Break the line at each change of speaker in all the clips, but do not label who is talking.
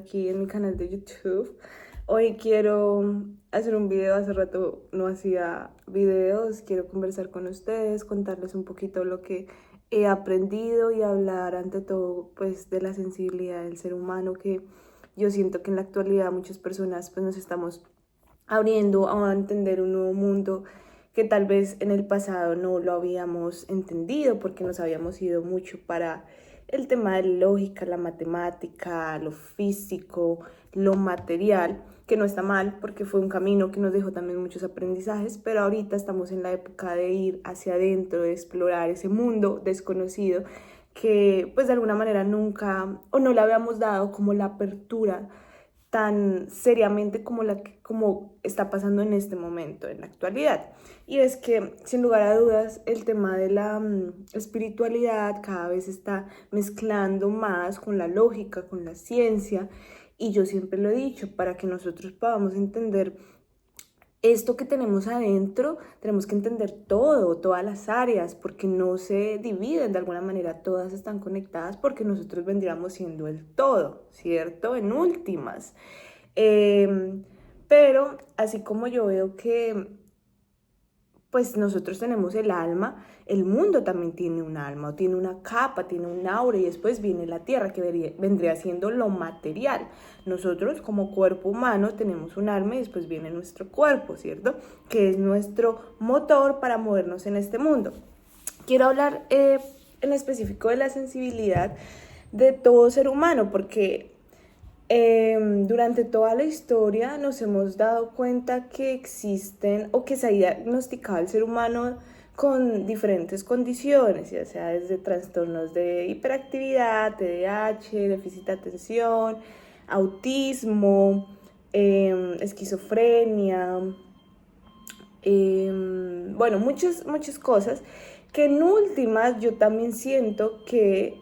aquí en mi canal de YouTube. Hoy quiero hacer un video, hace rato no hacía videos, quiero conversar con ustedes, contarles un poquito lo que he aprendido y hablar ante todo pues de la sensibilidad del ser humano, que yo siento que en la actualidad muchas personas pues nos estamos abriendo a entender un nuevo mundo que tal vez en el pasado no lo habíamos entendido porque nos habíamos ido mucho para el tema de la lógica, la matemática, lo físico, lo material, que no está mal porque fue un camino que nos dejó también muchos aprendizajes, pero ahorita estamos en la época de ir hacia adentro, de explorar ese mundo desconocido que pues de alguna manera nunca o no le habíamos dado como la apertura tan seriamente como está pasando en este momento, en la actualidad. Y es que, sin lugar a dudas, el tema de la espiritualidad cada vez está mezclando más con la lógica, con la ciencia. Y yo siempre lo he dicho, para que nosotros podamos entender esto que tenemos adentro, tenemos que entender todo, todas las áreas, porque no se dividen de alguna manera, todas están conectadas porque nosotros vendríamos siendo el todo, ¿cierto? En últimas. Eh, pero así como yo veo que pues nosotros tenemos el alma, el mundo también tiene un alma, o tiene una capa, tiene un aura, y después viene la tierra, que vendría siendo lo material. Nosotros como cuerpo humano tenemos un alma y después viene nuestro cuerpo, ¿cierto? Que es nuestro motor para movernos en este mundo. Quiero hablar en específico de la sensibilidad de todo ser humano, porque durante toda la historia nos hemos dado cuenta que existen o que se ha diagnosticado al ser humano con diferentes condiciones, ya sea desde trastornos de hiperactividad, TDAH, déficit de atención, autismo, esquizofrenia, bueno, muchas cosas que en últimas yo también siento que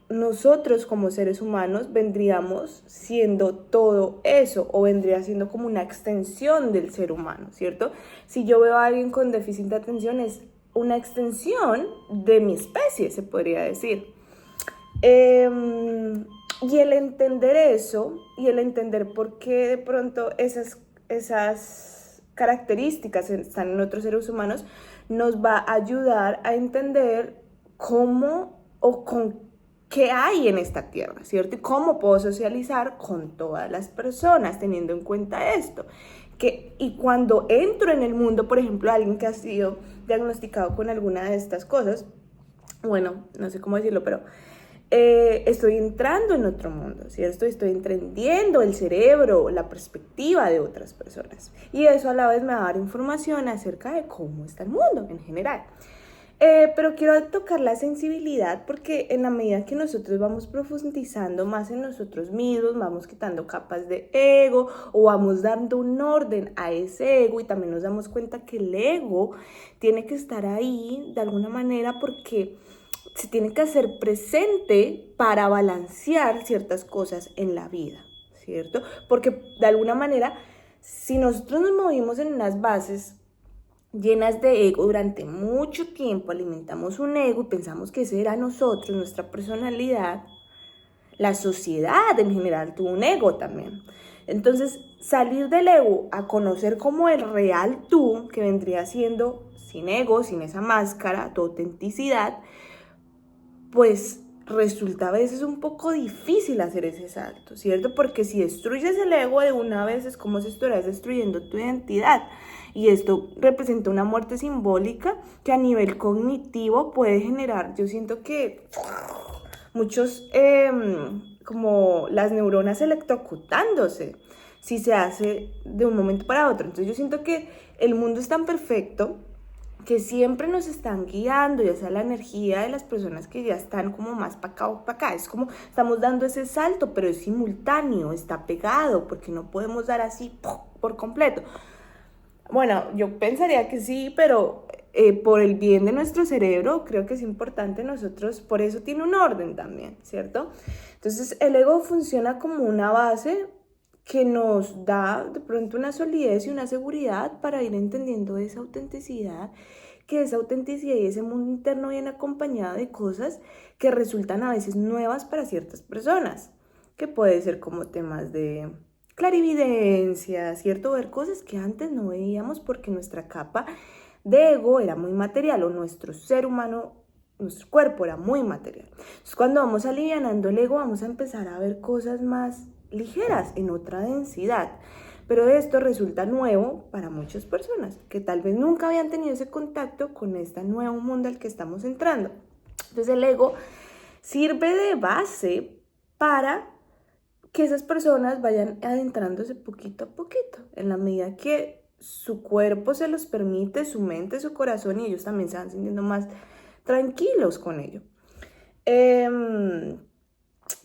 nosotros como seres humanos vendríamos siendo todo eso, o vendría siendo como una extensión del ser humano, ¿cierto? Si yo veo a alguien con déficit de atención, es una extensión de mi especie, se podría decir. Y el entender eso, y el entender por qué de pronto esas características están en otros seres humanos, nos va a ayudar a entender cómo o con qué hay en esta tierra, ¿cierto? Y cómo puedo socializar con todas las personas teniendo en cuenta esto. Y cuando entro en el mundo, por ejemplo, alguien que ha sido diagnosticado con alguna de estas cosas, bueno, no sé cómo decirlo, pero estoy entrando en otro mundo, ¿cierto? Estoy entendiendo el cerebro, la perspectiva de otras personas. Y eso a la vez me va a dar información acerca de cómo está el mundo en general. Pero quiero tocar la sensibilidad porque en la medida que nosotros vamos profundizando más en nosotros mismos, vamos quitando capas de ego o vamos dando un orden a ese ego, y también nos damos cuenta que el ego tiene que estar ahí de alguna manera porque se tiene que hacer presente para balancear ciertas cosas en la vida, ¿cierto? Porque de alguna manera, si nosotros nos movimos en unas bases llenas de ego durante mucho tiempo, alimentamos un ego y pensamos que ese era nosotros, nuestra personalidad, la sociedad en general tuvo un ego también. Entonces, salir del ego a conocer como el real tú, que vendría siendo sin ego, sin esa máscara, tu autenticidad, pues resulta a veces un poco difícil hacer ese salto, ¿cierto? Porque si destruyes el ego de una vez es como si estuvieras destruyendo tu identidad. Y esto representa una muerte simbólica que a nivel cognitivo puede generar, yo siento que muchos, como las neuronas electrocutándose, si se hace de un momento para otro. Entonces yo siento que el mundo es tan perfecto que siempre nos están guiando, ya sea la energía de las personas que ya están como más para acá o para acá. Es como estamos dando ese salto, pero es simultáneo, está pegado, porque no podemos dar así por completo. Bueno, yo pensaría que sí, pero por el bien de nuestro cerebro, creo que es importante nosotros, por eso tiene un orden también, ¿cierto? Entonces, el ego funciona como una base que nos da de pronto una solidez y una seguridad para ir entendiendo esa autenticidad, que esa autenticidad y ese mundo interno viene acompañado de cosas que resultan a veces nuevas para ciertas personas. que puede ser como temas de clarividencia, ¿cierto? Ver cosas que antes no veíamos porque nuestra capa de ego era muy material, o nuestro ser humano, nuestro cuerpo era muy material. Entonces, cuando vamos alivianando el ego, vamos a empezar a ver cosas más ligeras, en otra densidad. Pero esto resulta nuevo para muchas personas que tal vez nunca habían tenido ese contacto con este nuevo mundo al que estamos entrando. Entonces el ego sirve de base para que esas personas vayan adentrándose poquito a poquito, en la medida que su cuerpo se los permite, su mente, su corazón, y ellos también se van sintiendo más tranquilos con ello.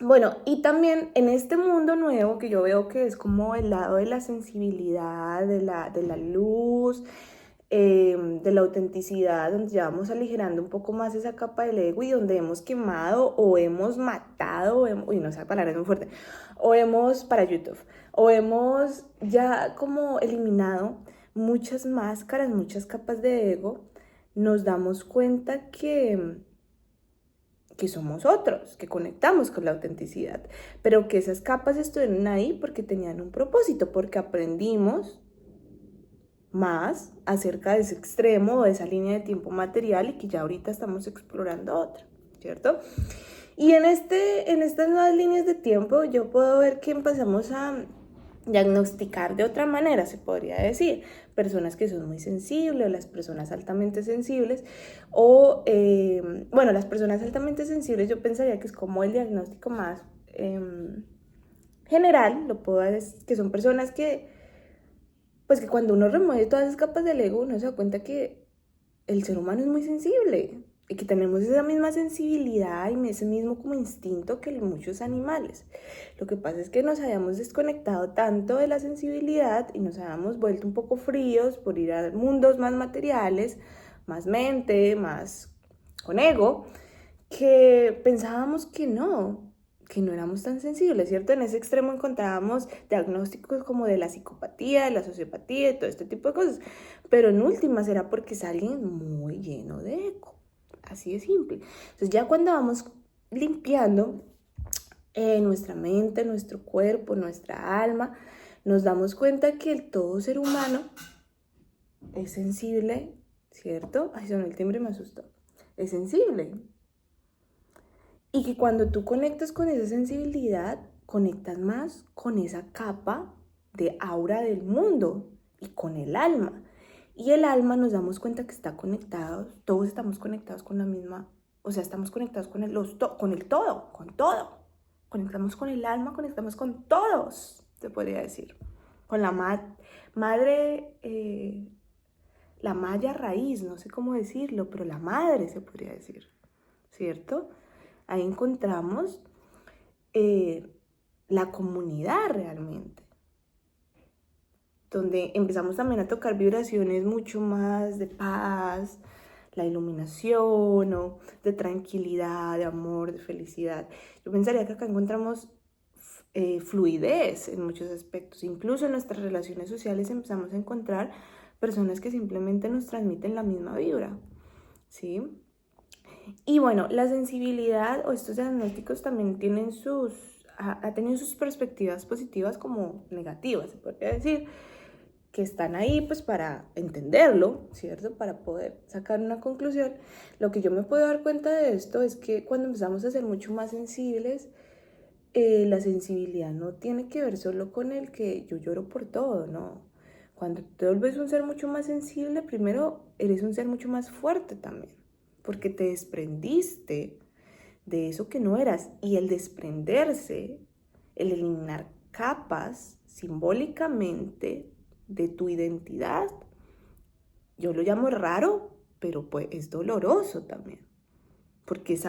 Bueno, y también en este mundo nuevo que yo veo que es como el lado de la sensibilidad, de la luz, de la autenticidad, donde ya vamos aligerando un poco más esa capa del ego y donde hemos quemado o hemos matado, uy, no, esa palabra es muy fuerte, o hemos, para YouTube, o hemos ya como eliminado muchas máscaras, muchas capas de ego, nos damos cuenta que somos otros, que conectamos con la autenticidad, pero que esas capas estuvieron ahí porque tenían un propósito, porque aprendimos más acerca de ese extremo o de esa línea de tiempo material y que ya ahorita estamos explorando otra, ¿cierto? Y en estas nuevas líneas de tiempo yo puedo ver que empezamos a diagnosticar de otra manera, se podría decir, personas que son muy sensibles, las personas altamente sensibles, o, bueno, las personas altamente sensibles yo pensaría que es como el diagnóstico más general, lo puedo decir, que son personas que, pues que cuando uno remueve todas esas capas del ego, uno se da cuenta que el ser humano es muy sensible y que tenemos esa misma sensibilidad y ese mismo como instinto que muchos animales. Lo que pasa es que nos habíamos desconectado tanto de la sensibilidad y nos habíamos vuelto un poco fríos por ir a mundos más materiales, más mente, más con ego, que pensábamos que no éramos tan sensibles, ¿cierto? En ese extremo encontrábamos diagnósticos como de la psicopatía, de la sociopatía, y todo este tipo de cosas, pero en últimas era porque es alguien muy lleno de ego, así de simple. Entonces ya cuando vamos limpiando nuestra mente, nuestro cuerpo, nuestra alma, nos damos cuenta que el todo ser humano es sensible, ¿cierto? Ay, sonó el timbre y me asustó. Es sensible. Y que cuando tú conectas con esa sensibilidad, conectas más con esa capa de aura del mundo y con el alma. Y el alma nos damos cuenta que está conectado, todos estamos conectados con la misma, o sea, estamos conectados con con el todo, con todo. Conectamos con el alma, conectamos con todos, se podría decir. Con la madre, la malla raíz, no sé cómo decirlo, pero la madre se podría decir, ¿cierto? Ahí encontramos la comunidad realmente, donde empezamos también a tocar vibraciones mucho más de paz, la iluminación, ¿no? De tranquilidad, de amor, de felicidad. Yo pensaría que acá encontramos fluidez en muchos aspectos. Incluso en nuestras relaciones sociales empezamos a encontrar personas que simplemente nos transmiten la misma vibra, ¿sí? Y bueno, la sensibilidad o estos diagnósticos también tienen ha tenido sus perspectivas positivas como negativas, se podría decir, que están ahí pues para entenderlo, ¿cierto? Para poder sacar una conclusión. Lo que yo me puedo dar cuenta de esto es que cuando empezamos a ser mucho más sensibles, la sensibilidad no tiene que ver solo con el que yo lloro por todo, ¿no? Cuando te vuelves un ser mucho más sensible, primero eres un ser mucho más fuerte también, porque te desprendiste de eso que no eras. Y el desprenderse, el eliminar capas simbólicamente de tu identidad, yo lo llamo raro, pero pues es doloroso también. Porque es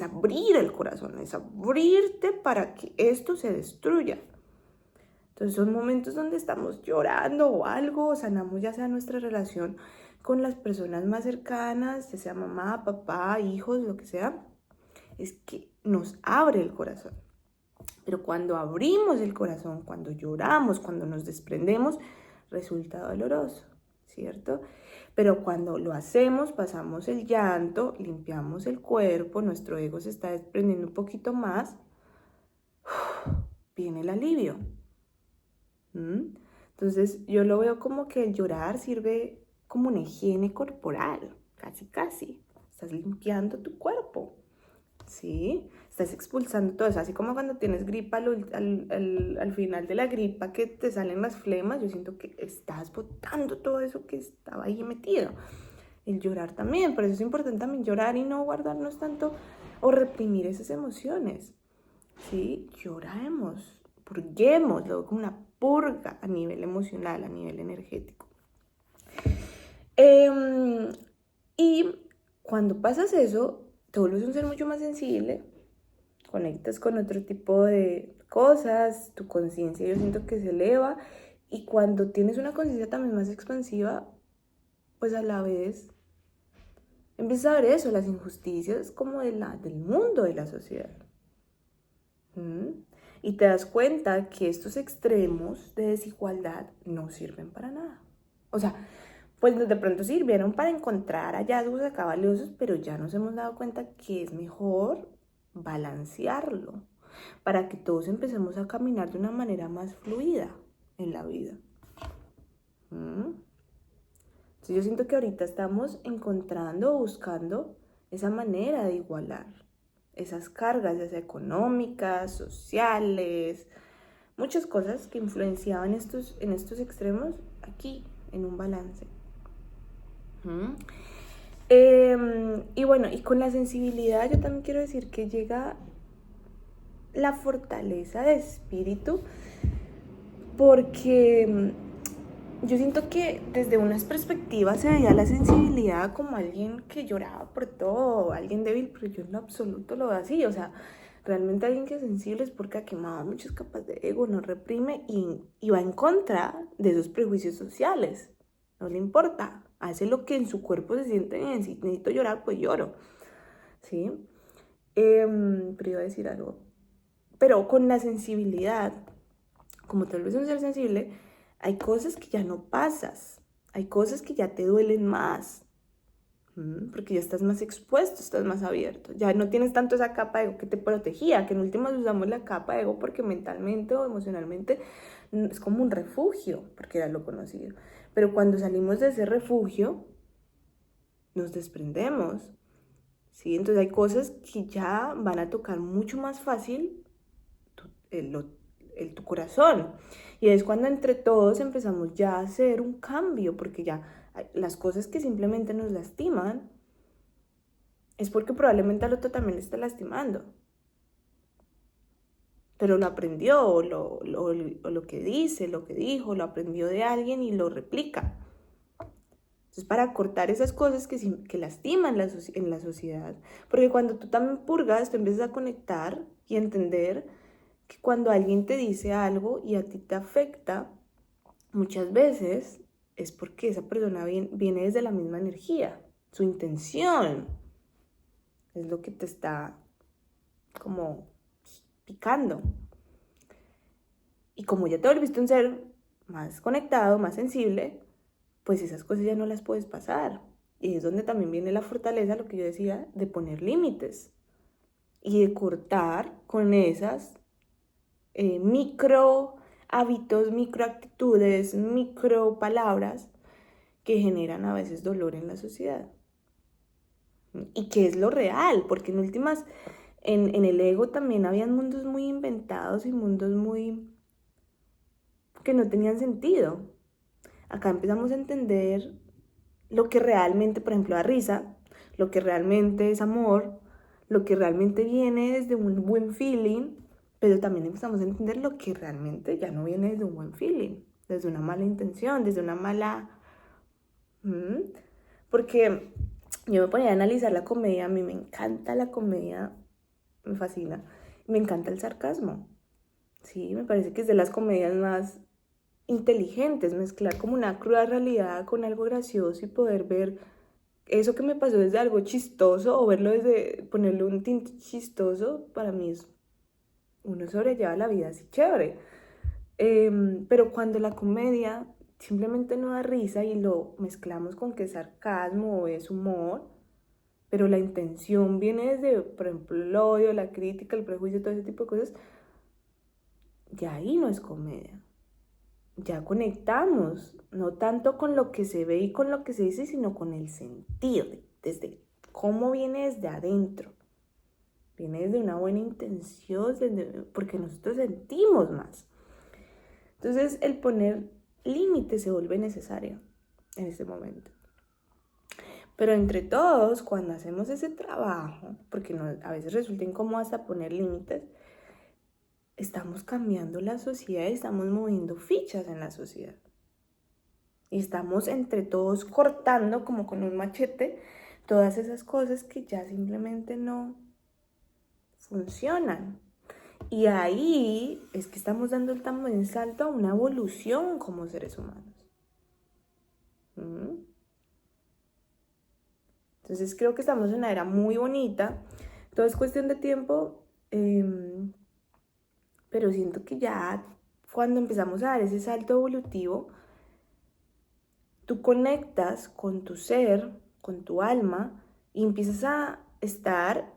abrir el corazón, es abrirte para que esto se destruya. Entonces son momentos donde estamos llorando o algo, sanamos ya sea nuestra relación con las personas más cercanas, ya sea mamá, papá, hijos, lo que sea, es que nos abre el corazón. Pero cuando abrimos el corazón, cuando lloramos, cuando nos desprendemos, resulta doloroso, ¿cierto? Pero cuando lo hacemos, pasamos el llanto, limpiamos el cuerpo, nuestro ego se está desprendiendo un poquito más, viene el alivio. Entonces yo lo veo como que el llorar sirve como una higiene corporal, casi casi. Estás limpiando tu cuerpo, ¿sí? Estás expulsando todo eso, así como cuando tienes gripa al final de la gripa que te salen las flemas, yo siento que estás botando todo eso que estaba ahí metido. El llorar también, por eso es importante también llorar y no guardarnos tanto o reprimir esas emociones, ¿sí? Lloremos, purguemos, luego como una purga a nivel emocional, a nivel energético. Y cuando pasas eso, te vuelves un ser mucho más sensible, conectas con otro tipo de cosas, tu conciencia yo siento que se eleva, y cuando tienes una conciencia también más expansiva, pues a la vez empiezas a ver eso, las injusticias como del mundo, de la sociedad. Y te das cuenta que estos extremos de desigualdad no sirven para nada. O sea, pues de pronto sirvieron para encontrar hallazgos acá valiosos, pero ya nos hemos dado cuenta que es mejor balancearlo para que todos empecemos a caminar de una manera más fluida en la vida. Entonces yo siento que ahorita estamos encontrando o buscando esa manera de igualar esas cargas, ya sea económicas, sociales, muchas cosas que influenciaban en estos extremos aquí, en un balance. Y bueno, y con la sensibilidad yo también quiero decir que llega la fortaleza de espíritu, porque yo siento que desde unas perspectivas se veía la sensibilidad como alguien que lloraba por todo, alguien débil, pero yo en lo absoluto lo veo así. O sea, realmente alguien que es sensible es porque ha quemado muchas capas de ego, no reprime y va en contra de esos prejuicios sociales. No le importa, hace lo que en su cuerpo se siente bien. Si necesito llorar, pues lloro, ¿sí? Pero iba a decir algo. Pero con la sensibilidad, como tal vez un ser sensible, hay cosas que ya no pasas, hay cosas que ya te duelen más, porque ya estás más expuesto, estás más abierto, ya no tienes tanto esa capa de ego que te protegía, que en últimas usamos la capa de ego porque mentalmente o emocionalmente es como un refugio, porque era lo conocido. Pero cuando salimos de ese refugio, nos desprendemos, ¿sí? Entonces hay cosas que ya van a tocar mucho más fácil tu corazón. Y es cuando entre todos empezamos ya a hacer un cambio, porque ya las cosas que simplemente nos lastiman es porque probablemente al otro también le está lastimando. Pero lo aprendió, o lo que dice, lo que dijo, lo aprendió de alguien y lo replica. Entonces, para cortar esas cosas que lastiman en la sociedad, porque cuando tú también purgas, tú empiezas a conectar y entender que cuando alguien te dice algo y a ti te afecta, muchas veces es porque esa persona viene desde la misma energía. Su intención es lo que te está como picando. Y como ya te volviste un ser más conectado, más sensible, pues esas cosas ya no las puedes pasar. Y es donde también viene la fortaleza, lo que yo decía, de poner límites y de cortar con esas micro hábitos, micro actitudes, micro palabras que generan a veces dolor en la sociedad. Y que es lo real, porque en últimas, en el ego también habían mundos muy inventados y mundos muy que no tenían sentido. Acá empezamos a entender lo que realmente, por ejemplo, da risa, lo que realmente es amor, lo que realmente viene desde un buen feeling, pero también empezamos a entender lo que realmente ya no viene desde un buen feeling, desde una mala intención, desde una mala... Porque yo me ponía a analizar la comedia, a mí me encanta la comedia, me fascina, me encanta el sarcasmo, sí, me parece que es de las comedias más inteligentes, mezclar como una cruda realidad con algo gracioso y poder ver eso que me pasó desde algo chistoso o verlo desde ponerle un tinte chistoso, para mí es uno sobrelleva la vida así chévere. Pero cuando la comedia simplemente no da risa y lo mezclamos con que es sarcasmo o es humor, pero la intención viene desde, por ejemplo, el odio, la crítica, el prejuicio, todo ese tipo de cosas, ya ahí no es comedia. Ya conectamos, no tanto con lo que se ve y con lo que se dice, sino con el sentir, desde cómo viene desde adentro. Viene desde una buena intención, porque nosotros sentimos más. Entonces, el poner límites se vuelve necesario en ese momento. Pero entre todos, cuando hacemos ese trabajo, porque a veces resulta incómodo hasta poner límites, estamos cambiando la sociedad y estamos moviendo fichas en la sociedad. Y estamos entre todos cortando como con un machete todas esas cosas que ya simplemente no funcionan. Y ahí es que estamos dando el tan buen salto a una evolución como seres humanos. Entonces creo que estamos en una era muy bonita. Todo es cuestión de tiempo. Pero siento que ya cuando empezamos a dar ese salto evolutivo, tú conectas con tu ser, con tu alma, y empiezas a estar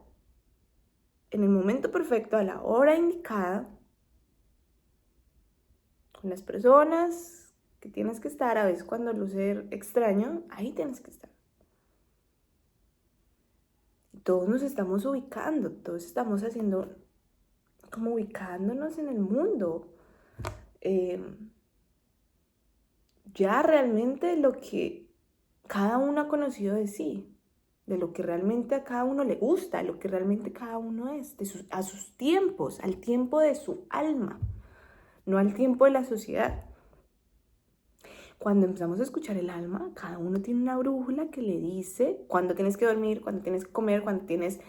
en el momento perfecto, a la hora indicada, con las personas que tienes que estar. A veces cuando luce extraño, ahí tienes que estar. Y todos nos estamos ubicando, todos estamos haciendo, como ubicándonos en el mundo. Ya realmente lo que cada uno ha conocido de sí, de lo que realmente a cada uno le gusta, lo que realmente cada uno es, a sus tiempos, al tiempo de su alma, no al tiempo de la sociedad. Cuando empezamos a escuchar el alma, cada uno tiene una brújula que le dice cuándo tienes que dormir, cuándo tienes que comer, cuándo tienes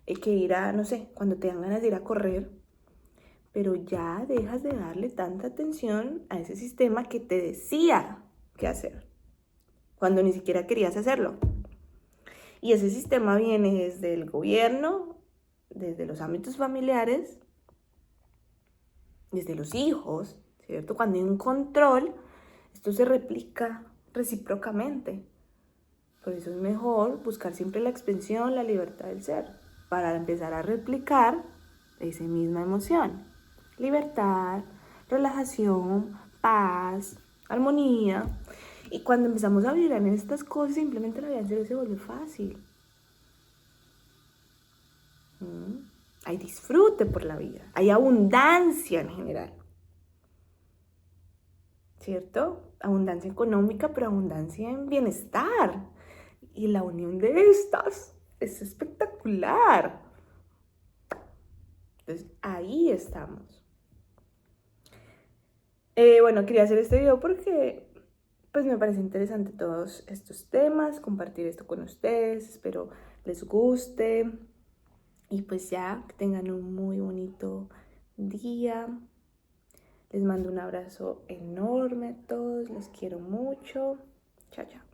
que ir a, no sé, cuando te dan ganas de ir a correr. Pero ya dejas de darle tanta atención a ese sistema que te decía qué hacer, cuando ni siquiera querías hacerlo. Y ese sistema viene desde el gobierno, desde los ámbitos familiares, desde los hijos, ¿cierto? Cuando hay un control, esto se replica recíprocamente. Por eso es mejor buscar siempre la expansión, la libertad del ser, para empezar a replicar esa misma emoción. Libertad, relajación, paz, armonía. Y cuando empezamos a vibrar en estas cosas, simplemente la vida en serio se vuelve fácil. Hay disfrute por la vida, hay abundancia en general, ¿cierto? Abundancia económica, pero abundancia en bienestar. Y la unión de estas es espectacular. Entonces, ahí estamos. Bueno, quería hacer este video porque pues me parece interesante todos estos temas, compartir esto con ustedes, espero les guste. Y pues ya, que tengan un muy bonito día. Les mando un abrazo enorme a todos, los quiero mucho. Chao, chao.